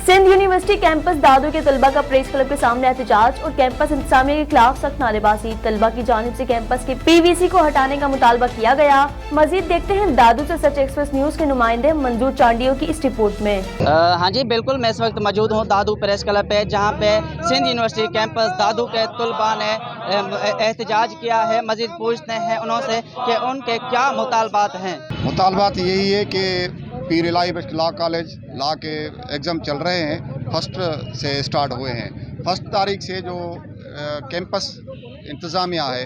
Sindh university campus दादू के तलबा का प्रेस क्लब के सामने एहतजाज और कैंपस इंतजामिया के खिलाफ सख्त नारेबाजी। तलबा की जानिब से कैंपस के पीवीसी को हटाने का मुतालबा किया गया। मजीद देखते हैं दादू से सच एक्सप्रेस न्यूज के नुमाइंदे मंजूर चांडियों की इस रिपोर्ट में। हाँ जी बिल्कुल, मैं इस वक्त मौजूद हूँ दादू प्रेस क्लब पे, जहाँ पे सिंध यूनिवर्सिटी कैंपस दादू के तलबा ने एहतजाज किया है। मजीद पूछते हैं उनसे कि उनके क्या मुतालबात हैं। मुतालबात यही है कि पीर इलाही बख्श लॉ कॉलेज लॉ के एग्ज़ाम चल रहे हैं, फर्स्ट से स्टार्ट हुए हैं। फर्स्ट तारीख से जो कैंपस इंतज़ामिया है,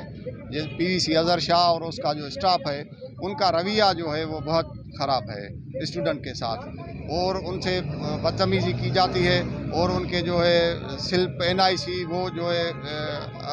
ये पीवीसी अज़हर शाह और उसका जो स्टाफ है, उनका रवैया जो है वो बहुत ख़राब है स्टूडेंट के साथ, और उनसे बदतमीज़ी की जाती है और उनके जो है सिल्प NIC वो जो है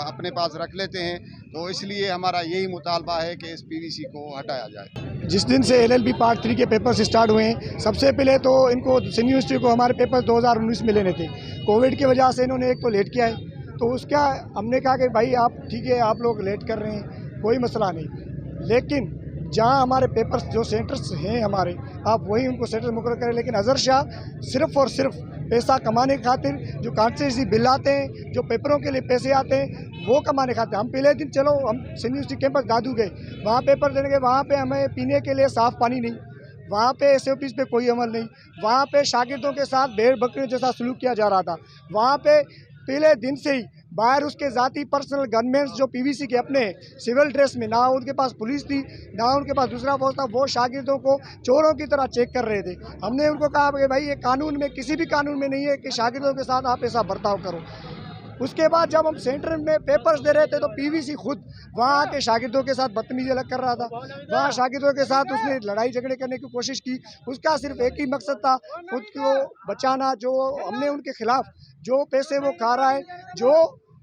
अपने पास रख लेते हैं। तो इसलिए हमारा यही मुतालबा है कि इस पीवीसी को हटाया जाए। जिस दिन से LLB पार्ट 3 के पेपर्स स्टार्ट हुए हैं, सबसे पहले तो इनको सिंध यूनिवर्सिटी को हमारे पेपर 2019 में लेने थे। कोविड की वजह से इन्होंने एक तो लेट किया है, तो उसका हमने कहा कि भाई आप ठीक है, आप लोग लेट कर रहे हैं, कोई मसला नहीं, लेकिन जहां हमारे पेपर्स जो सेंटर्स हैं हमारे, आप वही उनको सेंटर मुकर्रर करें। लेकिन अज़हर शाह सिर्फ़ और सिर्फ पैसा कमाने खातिर जो कॉन्स्टिट्यूंसी बिल आते हैं, जो पेपरों के लिए पैसे आते हैं, वो कमाने खाते हैं। हम पहले दिन चलो हम सिंध यूनिवर्सिटी कैंपस दादू गए, वहाँ पेपर देने गए, वहाँ पे हमें पीने के लिए साफ़ पानी नहीं, वहाँ पे SOPs पे कोई अमल नहीं, वहाँ पे शागिर्दों के साथ भेड़ बकरियों जैसा सलूक किया जा रहा था। वहाँ पे पहले दिन से ही बाहर उसके ज़ाती पर्सनल गनमैन्स जो पीवीसी के अपने सिविल ड्रेस में, ना उनके पास पुलिस थी ना उनके पास दूसरा फोर्स था, वो शागिर्दों को चोरों की तरह चेक कर रहे थे। हमने उनको कहा कि भाई ये कानून में, किसी भी कानून में नहीं है कि शागिर्दों के साथ आप ऐसा बर्ताव करो। उसके बाद जब हम सेंटर में पेपर्स दे रहे थे तो पीवीसी खुद वहाँ के शागिर्दों के साथ बदतमीजी अलग कर रहा था। वहाँ शागिर्दों के साथ उसने लड़ाई झगड़े करने की कोशिश की। उसका सिर्फ एक ही मकसद था, खुद को बचाना। जो हमने उनके खिलाफ जो पैसे वो खा रहा है, जो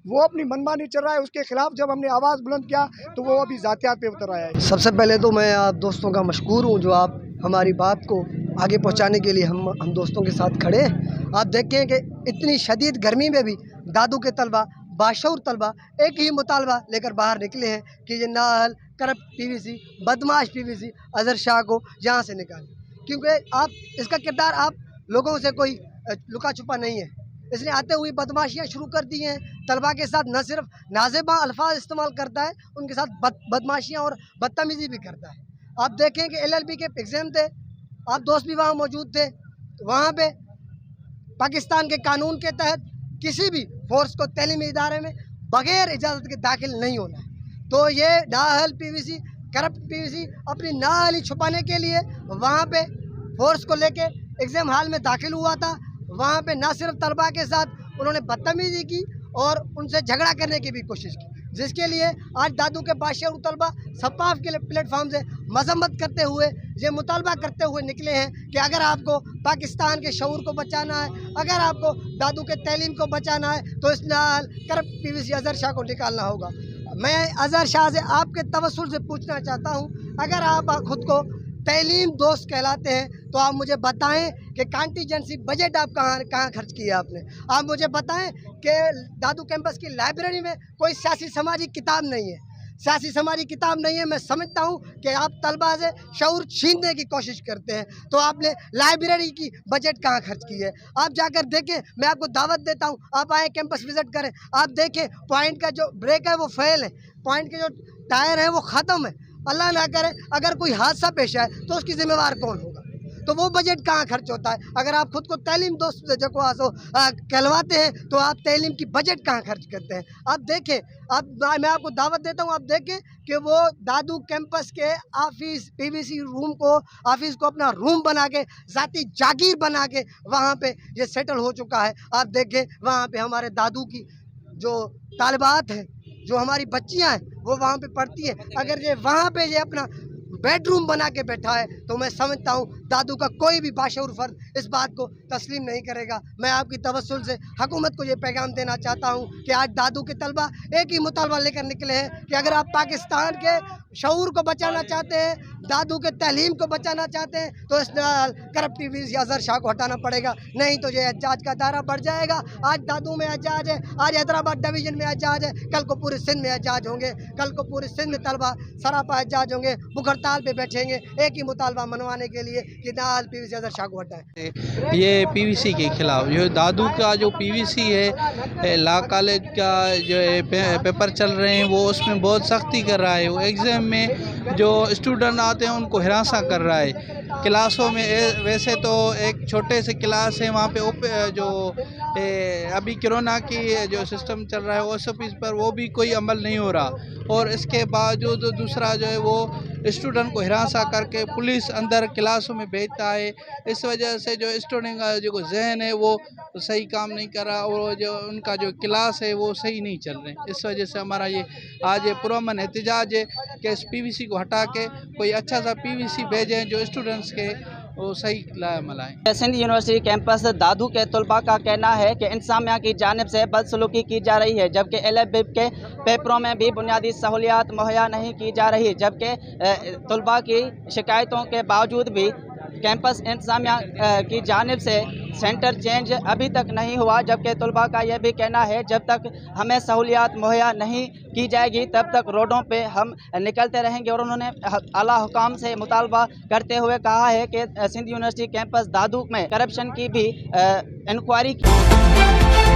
वो अपनी मनमानी चल रहा है, उसके खिलाफ जब हमने आवाज़ बुलंद किया तो वो अभी ज़ातियात पे उतर आया है। सबसे पहले तो मैं आप दोस्तों का मशकूर हूँ जो आप हमारी बात को आगे पहुँचाने के लिए हम दोस्तों के साथ खड़े हैं। आप देखें कि इतनी शदीद गर्मी में भी दादू के तलबा, बाशऊर तलबा एक ही मुतालबा लेकर बाहर निकले हैं कि ये नाअहल करप्ट पीवीसी, बदमाश पीवीसी अज़हर शाह को यहाँ से निकालें, क्योंकि आप इसका किरदार आप लोगों से कोई लुका छुपा नहीं है। इसने आते हुए बदमाशियाँ शुरू कर दी हैं। तलबा के साथ न सिर्फ नाज़ेबा अल्फाज इस्तेमाल करता है, उनके साथ बदमाशियाँ और बदतमीज़ी भी करता है। आप देखें कि LLB के एग्ज़ाम थे, आप दोस्त भी वहाँ मौजूद थे, वहाँ पे पाकिस्तान के कानून के तहत किसी भी फोर्स को तैलीमी इदारे में बग़ैर इजाज़त के दाखिल नहीं होना है। तो ये नाअहल पीवीसी, करप्ट पीवीसी अपनी नाअहली छुपाने के लिए वहाँ पे फोर्स को लेके एग्ज़ाम हॉल में दाखिल हुआ था। वहाँ पे ना सिर्फ तलबा के साथ उन्होंने बदतमीज़ी की और उनसे झगड़ा करने की भी कोशिश की, जिसके लिए आज दादू के बाशऊर तलबा सपाफ के प्लेटफॉर्म से मजम्मत करते हुए ये मुतालबा करते हुए निकले हैं कि अगर आपको पाकिस्तान के शऊर को बचाना है, अगर आपको दादू के तैलीम को बचाना है, तो इस नाअहल करप्ट पीवीसी अज़हर शाह को निकालना होगा। मैं अज़हर शाह से आपके तवस्सुल से पूछना चाहता हूँ, अगर आप खुद को तैलीम दोस्त कहलाते हैं तो आप मुझे बताएं कि कॉन्टीजेंसी बजट आप कहाँ खर्च किया आपने। आप मुझे बताएं कि दादू कैंपस की लाइब्रेरी में कोई सियासी समाजी किताब नहीं है, सियासी समाजी किताब नहीं है। मैं समझता हूँ कि आप तलबा से शऊर छीनने की कोशिश करते हैं, तो आपने लाइब्रेरी की बजट कहाँ खर्च की है। आप जाकर देखें, मैं आपको दावत देता हूँ, आप आए कैंपस विज़िट करें, आप देखें पॉइंट का जो ब्रेक है वो फेल है, पॉइंट के जो टायर है वो ख़त्म है। अल्लाह ना करे अगर कोई हादसा पेश आए तो उसकी जिम्मेवार कौन होगा। तो वो बजट कहाँ खर्च होता है। अगर आप खुद को तैलीम दोस्त से कहलवाते हैं तो आप तैलीम की बजट कहाँ खर्च करते हैं। आप देखें, मैं आपको दावत देता हूँ, आप देखें कि वो दादू कैंपस के ऑफिस पीवीसी रूम को, ऑफिस को अपना रूम बना के, ज़ाती जागीर बना के वहाँ पे ये सेटल हो चुका है। आप देखें वहाँ पे हमारे दादू की जो तालिबात हैं, जो हमारी बच्चियां हैं, वो वहाँ पे पढ़ती हैं। अगर ये वहाँ पे ये अपना बेडरूम बना के बैठा है तो मैं समझता हूँ दादू का कोई भी बाशऊर फर्द इस बात को तस्लीम नहीं करेगा। मैं आपकी तवस्सुल से हुकूमत को ये पैगाम देना चाहता हूँ कि आज दादू के तलबा एक ही मुतालबा लेकर निकले हैं कि अगर आप पाकिस्तान के शऊर को बचाना चाहते हैं, दादू के तलीम को बचाना चाहते हैं, तो इस करप्ट पीवीसी अज़हर शाह को हटाना पड़ेगा, नहीं तो ये एहतजाज का दायरा बढ़ जाएगा। आज दादू में एहतजाज है, आज हैदराबाद डिवीज़न में एहतजाज है, कल को पूरे सिंध में एहतजाज होंगे, कल को पूरे सिंध में तलबा सरापा एहतजाज होंगे, भूख हड़ताल पे बैठेंगे एक ही मुतालबा मनवाने के लिए किनाल पीवीसी अजहर शाह को हटाए। ये पीवीसी के खिलाफ जो दादू का जो पीवीसी है लॉ कॉलेज का जो पेपर चल रहे हैं वो उसमें बहुत सख्ती कर रहा है। वो एग्ज़ाम में जो स्टूडेंट आते हैं उनको हिरासा कर रहा है। क्लासों में वैसे तो एक छोटे से क्लास है वहाँ पे जो अभी कोरोना की जो सिस्टम चल रहा है OSOPs पर वो भी कोई अमल नहीं हो रहा, और इसके बावजूद दूसरा जो है वो स्टूडेंट को हिरासा करके पुलिस अंदर क्लासों में भेजता है। इस वजह से जो स्टूडेंट का जो जहन है वो सही काम नहीं कर रहा और जो उनका जो क्लास है वो सही नहीं चल रहे। इस वजह से हमारा ये आज पुरअमन एहतजाज है कि इस PVC को हटा के कोई अच्छा सा PVC भेजें जो स्टूडेंट्स के वो सही लाएँ। सिंध यूनिवर्सिटी कैंपस दादू के तलबा का कहना है कि इंतजामिया की जानिब से बदसलूकी की जा रही है, जबकि LLB के पेपरों में भी बुनियादी सहूलियात मुहैया नहीं की जा रही, जबकि तलबा की शिकायतों के बावजूद भी कैंपस इंतजामिया की जानिब से सेंटर चेंज अभी तक नहीं हुआ। जबकि तलबा का यह भी कहना है जब तक हमें सहूलियात मुहैया नहीं की जाएगी तब तक रोडों पे हम निकलते रहेंगे। और उन्होंने आला हुकाम से मुतालबा करते हुए कहा है कि सिंध यूनिवर्सिटी कैंपस दादू में करप्शन की भी इंक्वायरी की।